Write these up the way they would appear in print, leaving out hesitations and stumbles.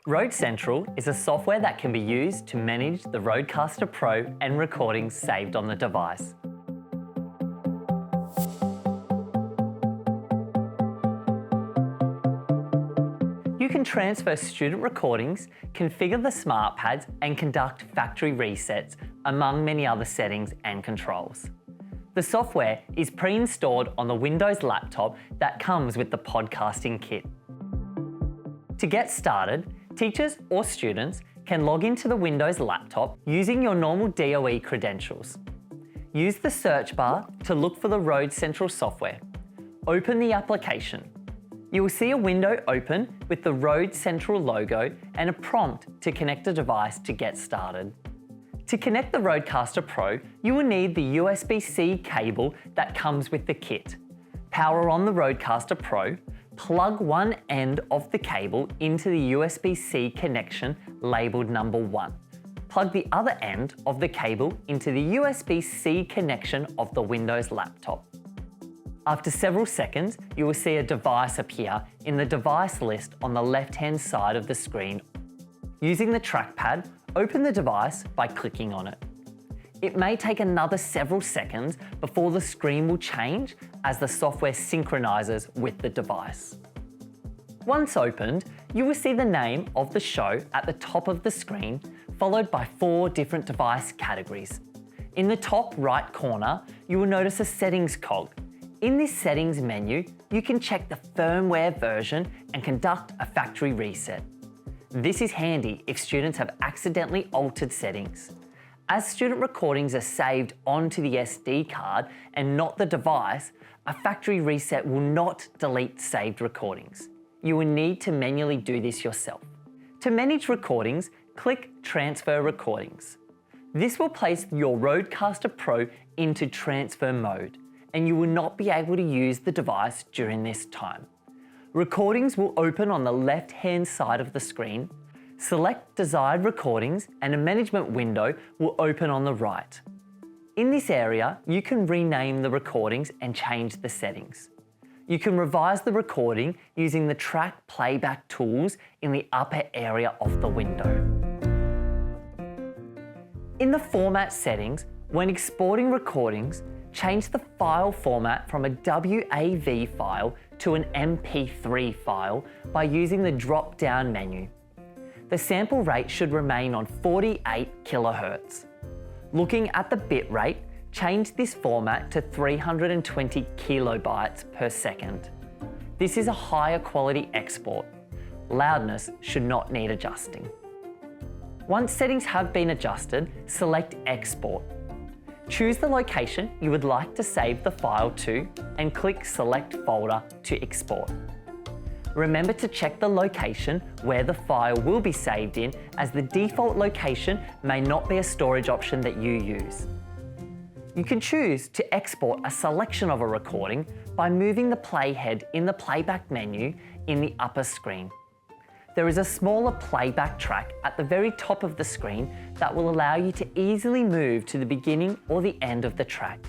Road Central is a software that can be used to manage the RØDECaster Pro and recordings saved on the device. You can transfer student recordings, configure the smart pads, and conduct factory resets, among many other settings and controls. The software is pre-installed on the Windows laptop that comes with the podcasting kit. To get started, teachers or students can log into the Windows laptop using your normal DOE credentials. Use the search bar to look for the Road Central software. Open the application. You will see a window open with the Road Central logo and a prompt to connect a device to get started. To connect the RØDECaster Pro, you will need the USB-C cable that comes with the kit. Power on the RØDECaster Pro, plug one end of the cable into the USB-C connection labelled number 1. Plug the other end of the cable into the USB-C connection of the Windows laptop. After several seconds, you will see a device appear in the device list on the left-hand side of the screen. Using the trackpad, open the device by clicking on it. It may take another several seconds before the screen will change as the software synchronizes with the device. Once opened, you will see the name of the show at the top of the screen, followed by 4 different device categories. In the top right corner, you will notice a settings cog. In this settings menu, you can check the firmware version and conduct a factory reset. This is handy if students have accidentally altered settings. As student recordings are saved onto the SD card and not the device, a factory reset will not delete saved recordings. You will need to manually do this yourself. To manage recordings, click Transfer Recordings. This will place your RØDECaster Pro into transfer mode, and you will not be able to use the device during this time. Recordings will open on the left-hand side of the screen. Select desired recordings and a management window will open on the right. In this area, you can rename the recordings and change the settings. You can revise the recording using the track playback tools in the upper area of the window. In the format settings, when exporting recordings, change the file format from a WAV file to an MP3 file by using the drop-down menu. The sample rate should remain on 48 kHz. Looking at the bit rate, change this format to 320 kilobytes per second. This is a higher quality export. Loudness should not need adjusting. Once settings have been adjusted, select Export. Choose the location you would like to save the file to and click Select Folder to export. Remember to check the location where the file will be saved in, as the default location may not be a storage option that you use. You can choose to export a selection of a recording by moving the playhead in the playback menu in the upper screen. There is a smaller playback track at the very top of the screen that will allow you to easily move to the beginning or the end of the track.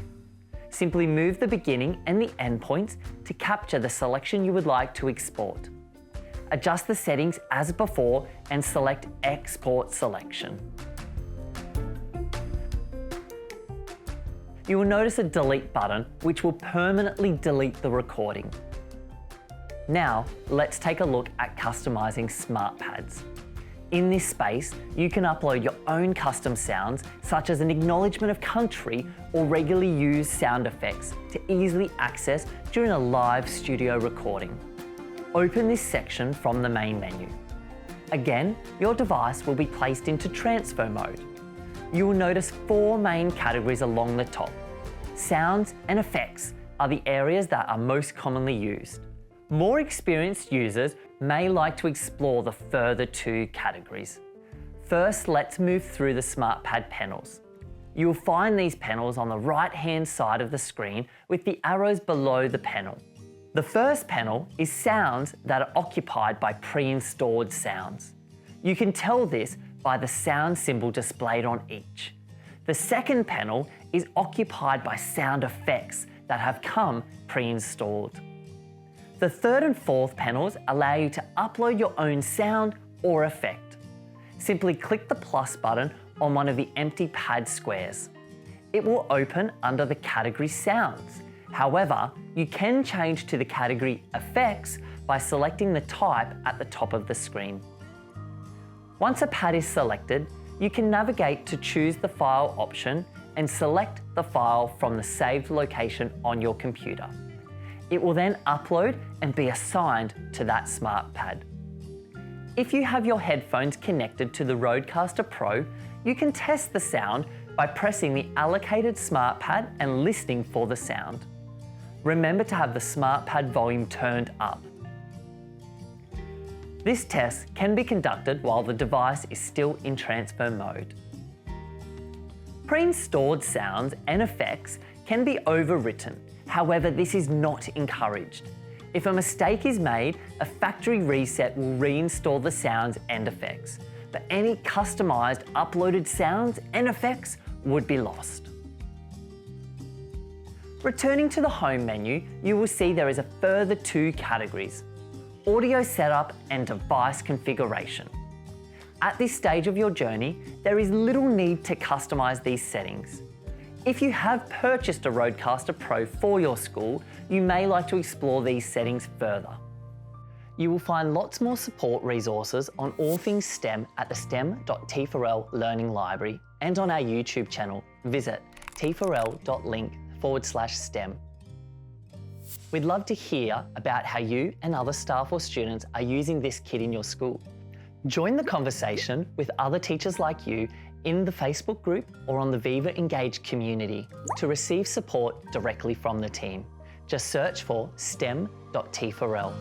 Simply move the beginning and the end points to capture the selection you would like to export. Adjust the settings as before and select Export Selection. You will notice a delete button which will permanently delete the recording. Now, let's take a look at customizing smart pads. In this space, you can upload your own custom sounds, such as an acknowledgement of country or regularly used sound effects to easily access during a live studio recording. Open this section from the main menu. Again, your device will be placed into transfer mode. You will notice 4 main categories along the top. Sounds and effects are the areas that are most commonly used. More experienced users may like to explore the further 2 categories. First, let's move through the SmartPad panels. You will find these panels on the right-hand side of the screen with the arrows below the panel. The first panel is sounds that are occupied by pre-installed sounds. You can tell this by the sound symbol displayed on each. The second panel is occupied by sound effects that have come pre-installed. The third and fourth panels allow you to upload your own sound or effect. Simply click the plus button on one of the empty pad squares. It will open under the category Sounds. However, you can change to the category Effects by selecting the type at the top of the screen. Once a pad is selected, you can navigate to choose the file option and select the file from the saved location on your computer. It will then upload and be assigned to that smart pad. If you have your headphones connected to the RØDECaster Pro, you can test the sound by pressing the allocated smart pad and listening for the sound. Remember to have the smart pad volume turned up. This test can be conducted while the device is still in transfer mode. Pre-installed sounds and effects can be overwritten. However, this is not encouraged. If a mistake is made, a factory reset will reinstall the sounds and effects, but any customized uploaded sounds and effects would be lost. Returning to the home menu, you will see there is a further 2 categories: audio setup and device configuration. At this stage of your journey, there is little need to customize these settings. If you have purchased a RØDECaster Pro for your school, you may like to explore these settings further. You will find lots more support resources on all things STEM at the stem.t4l Learning Library and on our YouTube channel. Visit t4l.link/STEM. We'd love to hear about how you and other staff or students are using this kit in your school. Join the conversation with other teachers like you in the Facebook group or on the Viva Engage community to receive support directly from the team. Just search for stem.t4l.